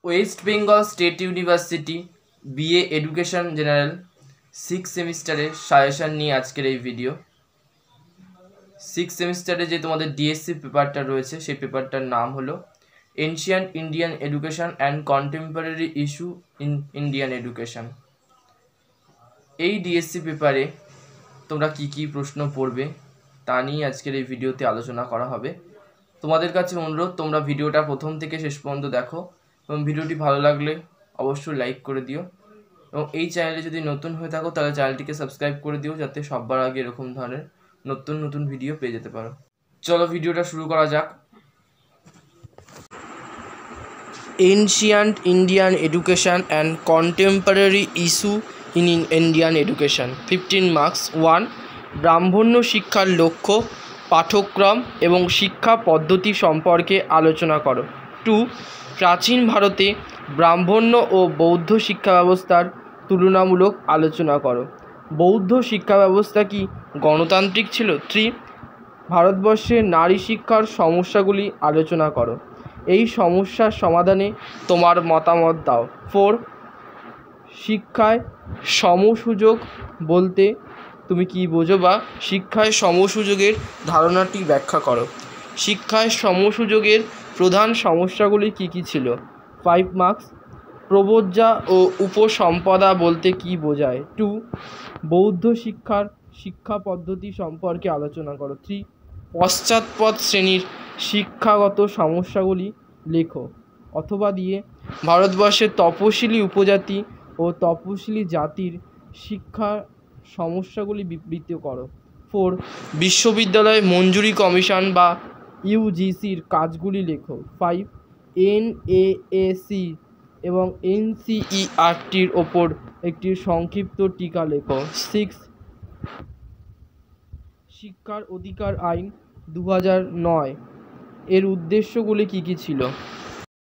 West Bengal state university BA education general 6 সেমিস্টারের suggestion নিয়ে আজকের এই ভিডিও। 6 সেমিস্টারে যে তোমাদের ডিএসসি পেপারটা রয়েছে সেই পেপারটার নাম হলো ancient Indian education and contemporary issue in Indian education. এই ডিএসসি পেপারে তোমরা কি কি প্রশ্ন পড়বে তা নিয়ে আজকের এই ভিডিওতে আলোচনা করা হবে। তোমাদের কাছে অনুরোধ, তোমরা ভিডিওটা প্রথম থেকে শেষ পর্যন্ত দেখো এবং ভিডিওটি ভালো লাগলে অবশ্যই লাইক করে দিও এবং এই চ্যানেলে যদি নতুন হয়ে থাকো তাহলে চ্যানেলটিকে সাবস্ক্রাইব করে দিও যাতে সবার আগে এরকম ধরনের নতুন নতুন ভিডিও পেয়ে যেতে পারো। চলো ভিডিওটা শুরু করা যাক। Ancient Indian education and contemporary issue in Indian education. 15 marks. 1. ব্রাহ্মণ্য শিক্ষার লক্ষ্য, পাঠ্যক্রম এবং শিক্ষা পদ্ধতি সম্পর্কে আলোচনা করো। 2. প্রাচীন ভারতে ব্রাহ্মণ্য ও বৌদ্ধ শিক্ষা ব্যবস্থার তুলনামূলক আলোচনা করো। বৌদ্ধ শিক্ষা ব্যবস্থা কি গণতান্ত্রিক ছিল? 3. ভারতবর্ষে নারী শিক্ষার সমস্যাগুলি আলোচনা করো। এই সমস্যার সমাধানে তোমার মতামত দাও। 4. শিক্ষায় সমসুযোগ বলতে তুমি কি বোঝো বা শিক্ষায় সমসুযোগের ধারণাটি ব্যাখ্যা করো। শিক্ষায় সমসুযোগের প্রধান সমস্যাগুলি কি কি ছিল? 5 মার্কস। প্রব্রজা ও উপসম্পদা বলতে কি বোঝায়? 2. বৌদ্ধ শিক্ষার শিক্ষা পদ্ধতি সম্পর্কে আলোচনা করো। 3. পশ্চাৎপদ শ্রেণীর শিক্ষাগত সমস্যাগুলি লেখো অথবা দিয়ে ভারতবর্ষের তপশিলি উপজাতি ও তপশিলি জাতির শিক্ষা সমস্যাগুলি বিবৃত করো। 4. বিশ্ববিদ্যালয় মঞ্জুরি কমিশন বা ইউজিসির কাজগুলি লেখো। 5. এনএএসি এবং এনসিইআরটির ওপর একটি সংক্ষিপ্ত টিকা লেখো। 6. শিক্ষার অধিকার আইন 2009 এর উদ্দেশ্যগুলি কী কী ছিল?